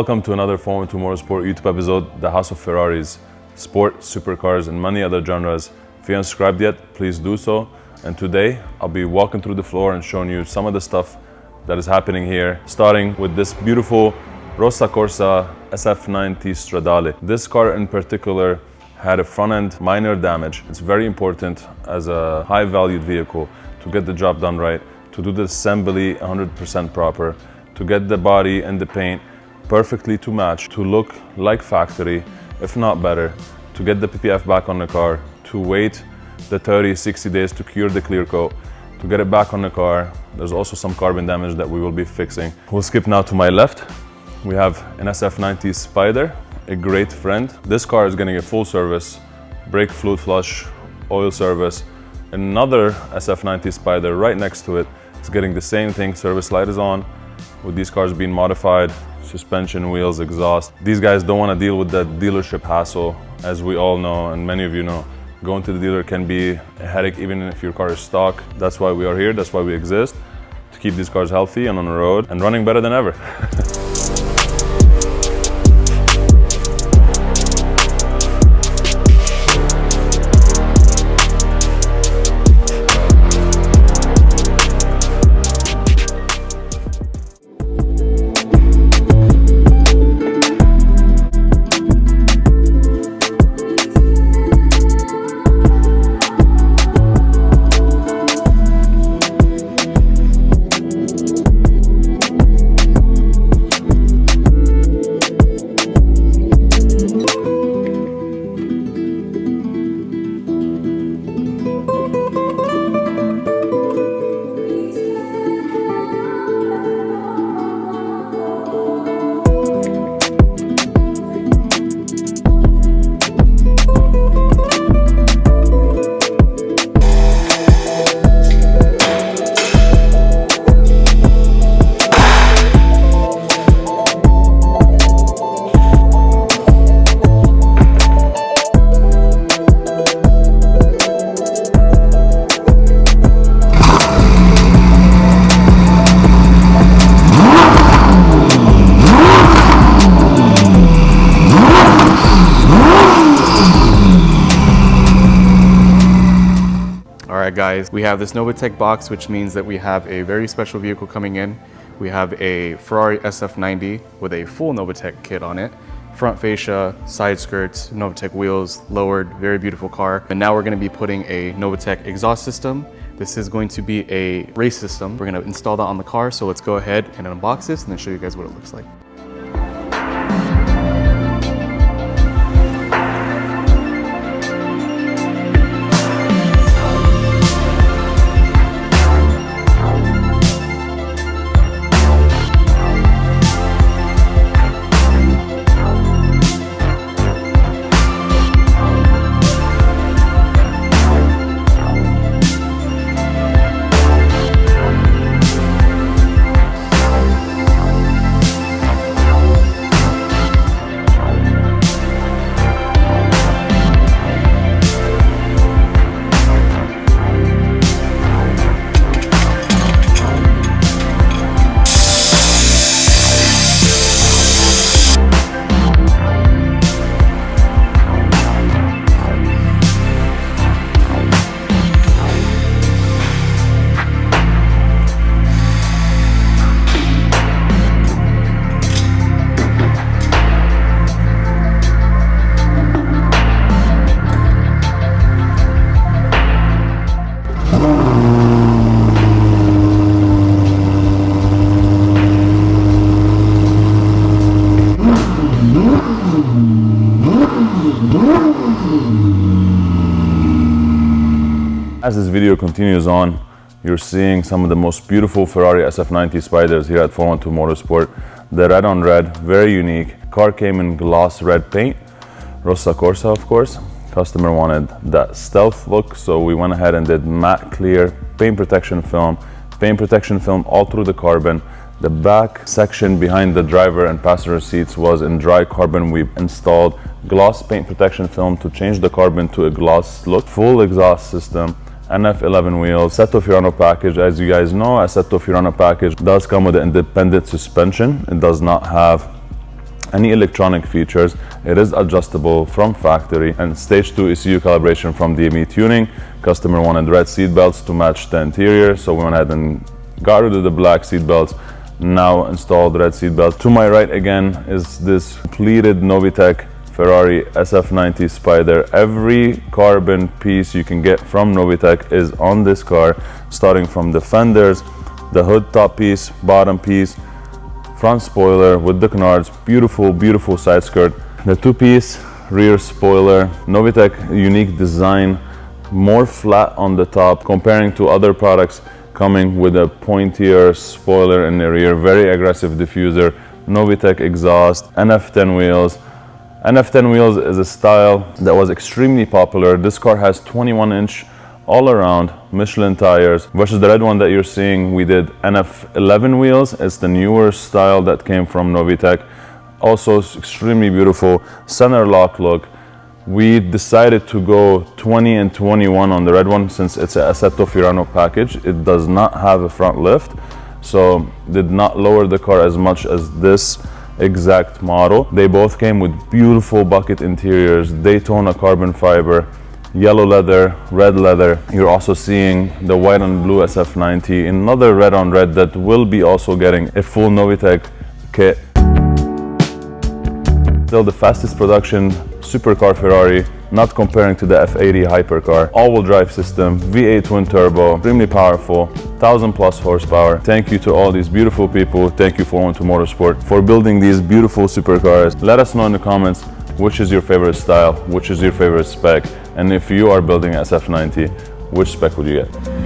Welcome to another FOUR Motorsport YouTube episode, the house of Ferraris, sport, supercars, and many other genres. If you haven't subscribed yet, please do so. And today, I'll be walking through the floor and showing you some of the stuff that is happening here, starting with this beautiful Rossa Corsa SF90 Stradale. This car in particular had a front-end minor damage. It's very important as a high-valued vehicle to get the job done right, to do the assembly 100% proper, to get the body and the paint perfectly to match, to look like factory, if not better, to get the PPF back on the car, to wait the 30-60 days to cure the clear coat, to get it back on the car. There's also some carbon damage that we will be fixing. We'll skip now to my left. We have an SF90 Spider, a great friend. This car is getting a full service, brake fluid flush, oil service. Another SF90 Spider right next to it is getting the same thing. Service light is on, with these cars being modified, suspension, wheels, exhaust. These guys don't want to deal with that dealership hassle, as we all know, and many of you know. Going to the dealer can be a headache even if your car is stock. That's why we are here, that's why we exist, to keep these cars healthy and on the road and running better than ever. Alright guys, we have this NOVITEC box, which means that we have a very special vehicle coming in. We have a Ferrari SF90 with a full NOVITEC kit on it. Front fascia, side skirts, NOVITEC wheels, lowered, very beautiful car. And now we're going to be putting a NOVITEC exhaust system. This is going to be a race system. We're going to install that on the car, so let's go ahead and unbox this and then show you guys what it looks like. As this video continues on, you're seeing some of the most beautiful Ferrari SF90 Spiders here at FOUR Motorsport. The red on red, very unique. Car came in gloss red paint, Rossa Corsa of course. Customer wanted that stealth look, so we went ahead and did matte clear paint protection film all through the carbon. The back section behind the driver and passenger seats was in dry carbon. We installed gloss paint protection film to change the carbon to a gloss look. Full exhaust system, NF11 wheels, Assetto Fiorano package. As you guys know, Assetto Fiorano package does come with an independent suspension. It does not have any electronic features. It is adjustable from factory, and stage 2 ECU calibration from DME tuning. Customer wanted red seat belts to match the interior, so we went ahead and got rid of the black seat belts. Now installed red seat belt. To my right again is this completed NOVITEC Ferrari SF90 Spider. Every carbon piece you can get from NOVITEC is on this car, starting from the fenders, the hood top piece, bottom piece, front spoiler with the canards, beautiful side skirt, the two-piece rear spoiler, NOVITEC unique design, more flat on the top comparing to other products coming with a pointier spoiler in the rear, very aggressive diffuser, NOVITEC exhaust, NF10 wheels. NF10 wheels is a style that was extremely popular. This car has 21-inch all-around Michelin tires versus the red one that you're seeing. We did NF11 wheels. It's the newer style that came from NOVITEC. Also extremely beautiful center lock look. We decided to go 20 and 21 on the red one since it's an Assetto Fiorano package. It does not have a front lift, so did not lower the car as much as this exact model. They both came with beautiful bucket interiors, Daytona carbon fiber, yellow leather, red leather. You're also seeing the white and blue SF90, another red on red that will be also getting a full NOVITEC kit. Still the fastest production supercar Ferrari, not comparing to the F80 hypercar. All-wheel drive system, V8 twin turbo, extremely powerful, 1000+ horsepower. Thank you to all these beautiful people. Thank you for Motorsport for building these beautiful supercars. Let us know in the comments which is your favorite style, which is your favorite spec, and if you are building SF90, which spec would you get?